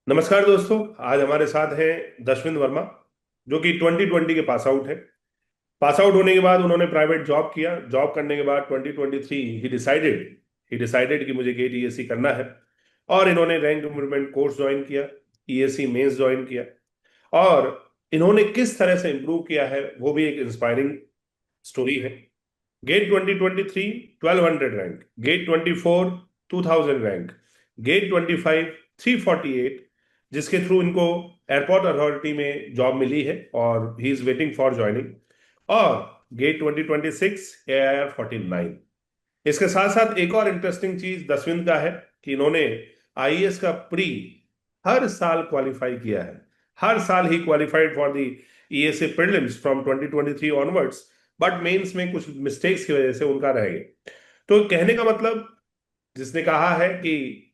नमस्कार दोस्तों। आज हमारे साथ हैं दशविंद वर्मा, जो कि 2020 के पास आउट है। पास आउट होने के बाद उन्होंने प्राइवेट जॉब किया। जॉब करने के बाद 2023 ही डिसाइडेड कि मुझे गेट ईएससी करना है। और इन्होंने रैंक इम्प्रूवमेंट कोर्स ज्वाइन किया, ईएससी मेंस ज्वाइन किया। और इन्होंने किस तरह से इंप्रूव किया है वो भी एक इंस्पायरिंग स्टोरी है। GATE 2023 1200 rank, GATE 24 2000 rank, GATE 25 348, जिसके थ्रू इनको एयरपोर्ट अथॉरिटी में जॉब मिली है और he is waiting for joining. और गेट 2026 AIR 49। इसके साथ साथ एक और इंटरेस्टिंग चीज दसविंद का है कि इन्होंने आईएएस का प्री हर साल क्वालिफाई किया है। हर साल ही qualified for the ESA prelims from 2023 onwards. But mains में कुछ मिस्टेक्स की वजह से उनका रह गया। तो कहने का मतलब, जिसने कहा है कि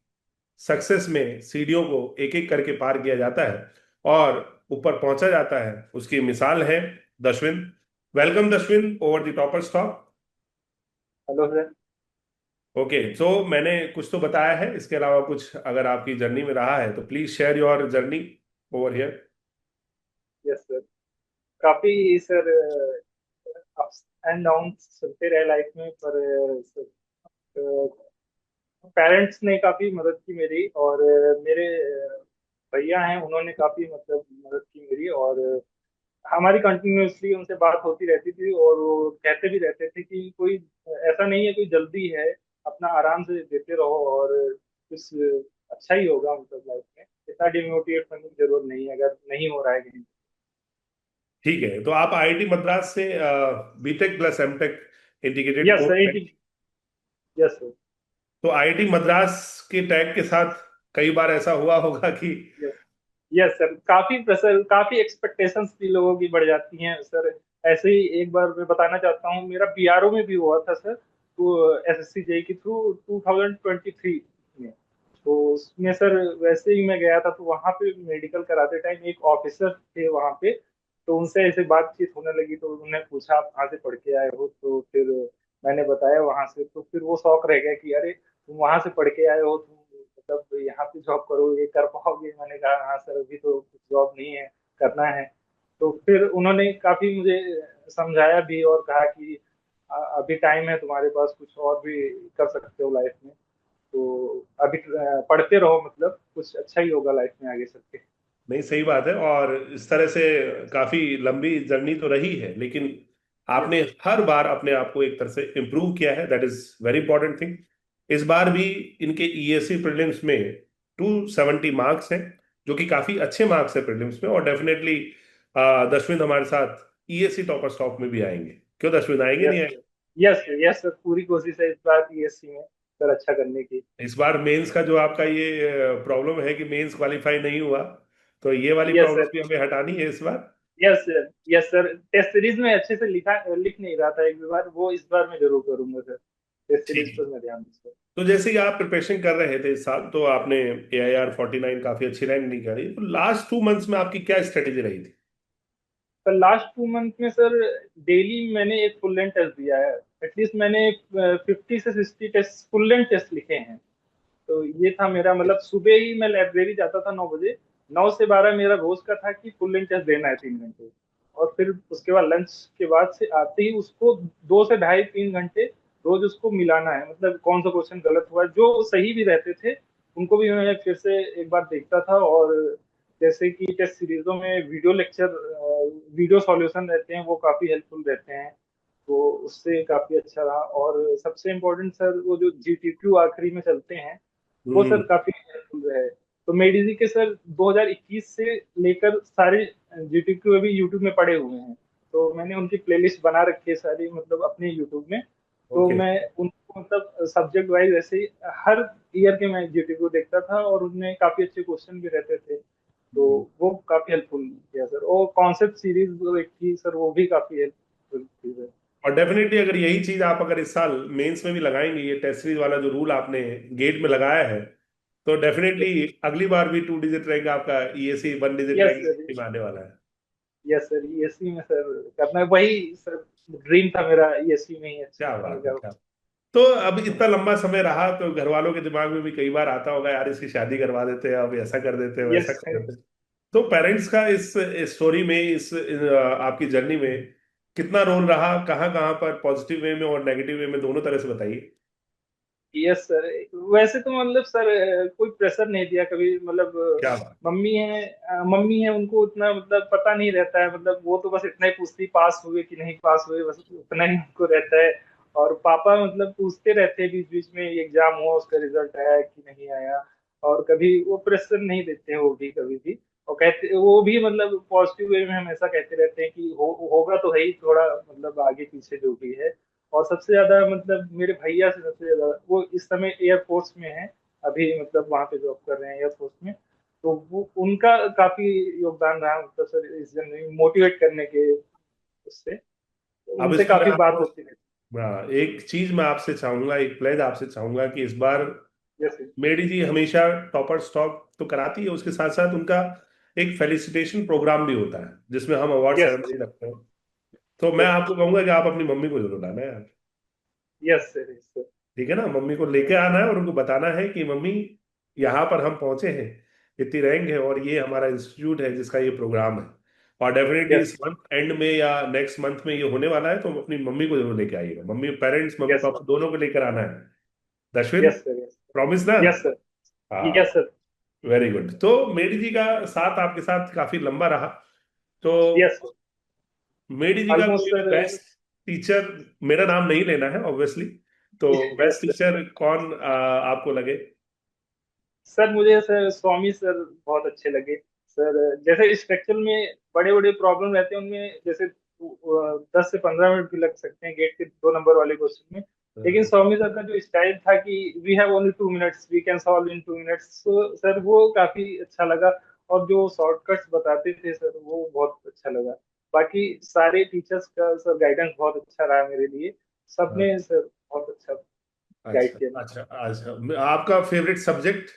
सक्सेस में सीढ़ियों को एक एक करके पार किया जाता है और ऊपर पहुंचा जाता है, उसकी मिसाल है Dashvind. Welcome Dashvind over the topper stop. Hello sir. Okay, so मैंने कुछ तो बताया है, इसके अलावा कुछ अगर आपकी जर्नी में रहा है तो please share your journey over here. Yes sir. काफी सर अप्स एंड डाउन्स चलते रहे लाइफ में, पर पेरेंट्स ने काफी मदद की मेरी, और मेरे भैया हैं, उन्होंने काफी मतलब मदद की मेरी। और हमारी कंटिन्यूअसली उनसे बात होती रहती थी, और वो कहते भी रहते थे कि कोई ऐसा नहीं है, कोई जल्दी है, अपना आराम से देते रहो और कुछ अच्छा ही होगा मतलब लाइफ में। इतना डिमोटिवेट होने की जरूरत नहीं है अगर नहीं हो रहा है कहीं। ठीक है, तो आप आईआईटी मद्रास से BTech plus MTech integrated yes course sir. में। Yes sir. तो आईआईटी मद्रास के टैग के साथ कई बार ऐसा हुआ होगा कि। यस। यस सर, काफी प्रेशर, काफी एक्सपेक्टेशंस भी लोगों की बढ़ जाती हैं सर। ऐसे ही एक बार मैं बताना चाहता हूँ, मेरा बीआरओ में भी हुआ था सर, तो एसएससी जेई के थ्रू 2023 में। तो उसमें सर वैसे ही मैं गया था, तो वहां पे मेडिकल कराते टाइम एक ऑफिसर थे वहां पे। तो उनसे ऐसे बातचीत होने लगी, तो उन्होंने पूछा आप कहाँ से पढ़ के आए हो, तो फिर मैंने बताया वहां से। तो फिर वो शौक रह गया कि अरे तुम वहां से पढ़ के आए हो, तुम मतलब यहाँ पे जॉब करो, ये कर पाओगे? मैंने कहा हाँ सर, अभी तो कुछ जॉब नहीं है, करना है। तो फिर उन्होंने काफी मुझे समझाया भी और कहा कि अभी टाइम है तुम्हारे पास, कुछ और भी कर सकते हो लाइफ में, तो अभी पढ़ते रहो, मतलब कुछ अच्छा ही होगा लाइफ में आगे चल के। नहीं, सही बात है। और इस तरह से काफी लंबी जर्नी तो रही है, लेकिन यस। आपने हर बार अपने आप को एक तरह से इम्प्रूव किया है। That is very important thing. इस बार भी इनके ईएससी प्रीलिम्स में 270 मार्क्स हैं, जो कि काफी अच्छे मार्क्स है प्रीलिम्स में। और डेफिनेटली दशविंद हमारे साथ ईएससी टॉपर स्टॉप में भी आएंगे। क्यों दशविंद, आएंगे नहीं यस। आएंगे? यस। यस सर, पूरी कोशिश है इस बार पीएससी में सर अच्छा करने की। इस बार मेंस का जो आपका ये प्रॉब्लम है कि मेंस क्वालिफाई नहीं हुआ, तो ये वाली यस प्रॉब्लम सर। भी हमें हटानी है इस बार। Yes sir. Yes sir, test series में अच्छे से लिख नहीं रहा था एक भी बार, वो इस बार मैं जरूर करूंगा सर। टेस्ट ठीक सीरीज है। पर मैं ध्यान दूंगा। तो जैसे ही आप प्रिपरेशन कर रहे थे इस साल, तो आपने AIR 49 काफी अच्छी रैंक नहीं करी, तो लास्ट 2 मंथ्स में आपकी क्या स्ट्रेटेजी रही थी? पर लास्ट 2 मंथ में सर डेली मैंने एक फुल लेंथ टेस्ट दिया है। एटलीस्ट मैंने 50 से 60 टेस्ट, फुल लेंथ टेस्ट लिखे हैं। तो ये था मेरा मतलब, सुबह ही मैं लाइब्रेरी जाता था 9 बजे, 9 से 12 मेरा रोज का था कि फुल लेंथ टेस्ट देना है 3 घंटे। और फिर उसके बाद लंच के बाद से आते ही उसको 2 से ढाई 3 घंटे रोज उसको मिलाना है, मतलब कौन सा क्वेश्चन गलत हुआ, जो सही भी रहते थे उनको भी मैं फिर से एक बार देखता था। और जैसे कि टेस्ट सीरीजों में वीडियो लेक्चर, वीडियो सॉल्यूशन रहते हैं, वो काफी हेल्पफुल रहते हैं। तो उससे काफी अच्छा रहा। और सबसे इम्पोर्टेंट सर, वो जो जीटीक्यू आखिरी में चलते हैं, वो हम्म। सर काफी हेल्पफुल रहे। तो मेडिजी के सर 2021 से लेकर सारे जीटीक्यू अभी यूट्यूब में पड़े हुए हैं। तो मैंने उनकी प्लेलिस्ट बना रखी है सारी, मतलब अपने यूट्यूब में। तो ओके। मैं उनको मतलब सब्जेक्ट वाइज ऐसे ही हर ईयर के मैं जीटीक्यू देखता था, और उनमें काफी अच्छे क्वेश्चन भी रहते थे। तो वो काफी हेल्पफुल किया सर। और कॉन्सेप्ट सीरीज जो एक थी सर, वो भी काफी हेल्पफुल थी सर। और डेफिनेटली अगर यही चीज आप अगर इस साल मेंस में भी लगाएंगे, ये टेस्ट सीरीज वाला जो रूल आपने गेट में लगाया है, तो डेफिनेटली अगली बार भी 2 डिजिट रैंक आपका ESC 1 digit yes sir. Rank में आने वाला है। यस सर, ईएससी में सर करना है, वही सर ड्रीम था मेरा, ईएससी में ही अच्छा क्या करने बात है, का। क्या तो अब इतना लंबा समय रहा तो घर वालों के दिमाग में भी कई बार आता होगा यार इसकी शादी करवा देते हैं, अब ऐसा कर देते हैं वैसा यस कर देते हैं। तो पेरेंट्स का इस स्टोरी में, आपकी जर्नी में कितना रोल रहा, कहाँ कहाँ पर पॉजिटिव वे में और नेगेटिव वे में, दोनों तरह से बताइए। Yes sir. वैसे तो मतलब सर कोई प्रेशर नहीं दिया कभी, मतलब क्या बात। मम्मी है उनको उतना मतलब पता नहीं रहता है, मतलब वो तो बस इतना ही पूछती पास हुए कि नहीं पास हुए, बस उतना ही उनको रहता है। और पापा मतलब पूछते रहते हैं बीच बीच में एग्जाम हुआ उसका रिजल्ट आया कि नहीं आया, और कभी वो प्रेशर नहीं देते हैं वो भी कभी भी। और कहते वो भी मतलब पॉजिटिव वे में हमेशा कहते रहते हैं कि होगा तो है ही, थोड़ा मतलब आगे पीछे जो भी है। और सबसे ज्यादा मतलब मेरे भैया से सबसे ज्यादा, वो इस समय एयरफोर्स में है, अभी मतलब वहां पे जॉब कर रहे हैं एयरफोर्स में। तो वो उनका काफी योगदान रहा मतलब सर इस जर्नी मोटिवेट करने के उससे, तो अब उनसे इसमें मैं काफी बात आपको, होती रहती हाँ, एक चीज मैं आपसे चाहूंगा, एक प्लेज आपसे चाहूंगा कि इस बार है। जैसे मेडी जी हमेशा टॉपर स्टॉक तो कराती है, उसके साथ साथ उनका एक फेलिसिटेशन प्रोग्राम भी होता है जिसमें हम अवार्ड यस सेरेमनी रखते हैं। तो मैं यस आपको कहूंगा कि आप अपनी मम्मी को जरूर लाना यार। यस सर यस सर ठीक है ना, मम्मी को लेके आना है और उनको बताना है कि मम्मी यहाँ पर हम पहुंचे हैं, इतनी रैंक है और ये हमारा इंस्टीट्यूट है जिसका ये प्रोग्राम है। और डेफिनेटली यस इस मंथ एंड में या नेक्स्ट मंथ में ये होने वाला है, तो अपनी मम्मी को जरूर लेके आइएगा, mummy parents mummy yes papa दोनों को लेकर आना है। दशविन, यस सर यस प्रॉमिस ना। यस सर हाँ, यस सर वेरी गुड। तो मेडी जी का साथ आपके साथ काफी लंबा रहा, तो यस सर मेडी जी का ऑलमोस्ट कोई भी सर। बेस्ट टीचर, मेरा नाम नहीं लेना है ऑब्वियसली, तो बेस्ट यस टीचर कौन आपको लगे। सर मुझे सर स्वामी सर बहुत अच्छे लगे सर। जैसे स्ट्रक्चर में बड़े बड़े प्रॉब्लम रहते हैं उनमें, जैसे 10 से 15 मिनट भी लग सकते हैं गेट के 2 नंबर वाले क्वेश्चन में, लेकिन स्वामी सर का जो स्टाइल था कि we have only 2 minutes we can solve in 2 minutes, तो सर वो काफी अच्छा लगा। और जो शॉर्टकट्स बताते थे सर वो बहुत अच्छा लगा। बाकी सारे टीचर्स का सर गाइडेंस बहुत अच्छा रहा मेरे लिए, सबने सर बहुत अच्छा गाइड अच्छा किया। अच्छा अच्छा, आपका फेवरेट सब्जेक्ट।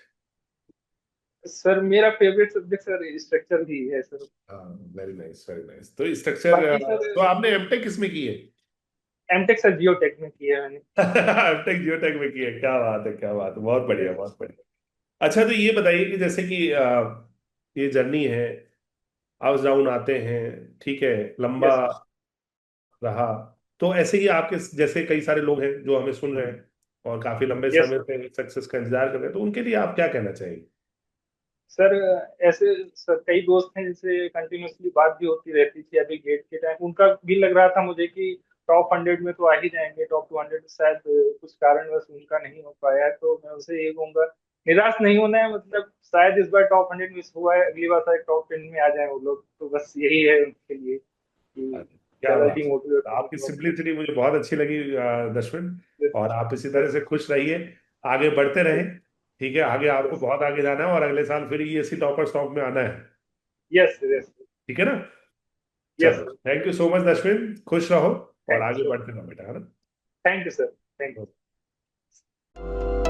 सर मेरा फेवरेट सब्जेक्ट सर स्ट्रक्चर ही है सर। हाँ, वेरी नाइस वेरी नाइस। तो स्ट्रक्चर, बाकी सर तो आपने एमटेक किसमें की है। एमटेक सर जियो टेक में किया है मैंने। एमटेक जियोटेक में की है, क्या बात है क्या बात है, बहुत बढ़िया यस बहुत बढ़िया। अच्छा, तो ये बताइए कि जैसे कि ये जर्नी है, अप्स डाउन आते हैं, ठीक है, लंबा यस रहा, तो ऐसे ही आपके जैसे कई सारे लोग हैं जो हमें सुन रहे हैं और काफी लंबे यस समय से सक्सेस का इंतजार कर रहे हैं, तो उनके लिए आप क्या कहना चाहेंगे। सर। ऐसे सर कई दोस्त हैं जिनसे कंटिन्यूअसली बात भी होती रहती थी अभी गेट के टाइम, उनका भी लग रहा था मुझे कि टॉप 100 में तो आ ही जाएंगे, टॉप 200 शायद कुछ कारणवश उनका नहीं हो पाया है। तो मैं उनसे ये कहूंगा निराश नहीं होना है, मतलब शायद इस बार टॉप 100 मिस हुआ है, अगली बार शायद टॉप 10 में आ जाए वो लोग, तो बस यही है उनके लिए कि क्या ज्यादा बात डिमोटिवेट है, होने आपकी की बात सिंपलिसिटी मुझे बहुत अच्छी लगी दशविन। नहीं। और आप इसी तरह यस से खुश रहिए, आगे बढ़ते रहें। ठीक है, आगे आपको बहुत आगे जाना है और अगले साल फिर ये इसी टॉपर स्टॉक में आना है। यस यस ठीक है ना। यस चलो, थैंक यू सो मच दशविन, खुश रहो और थैंक आगे यू बढ़ते रहो बेटा, है thank you sir thank you. ना।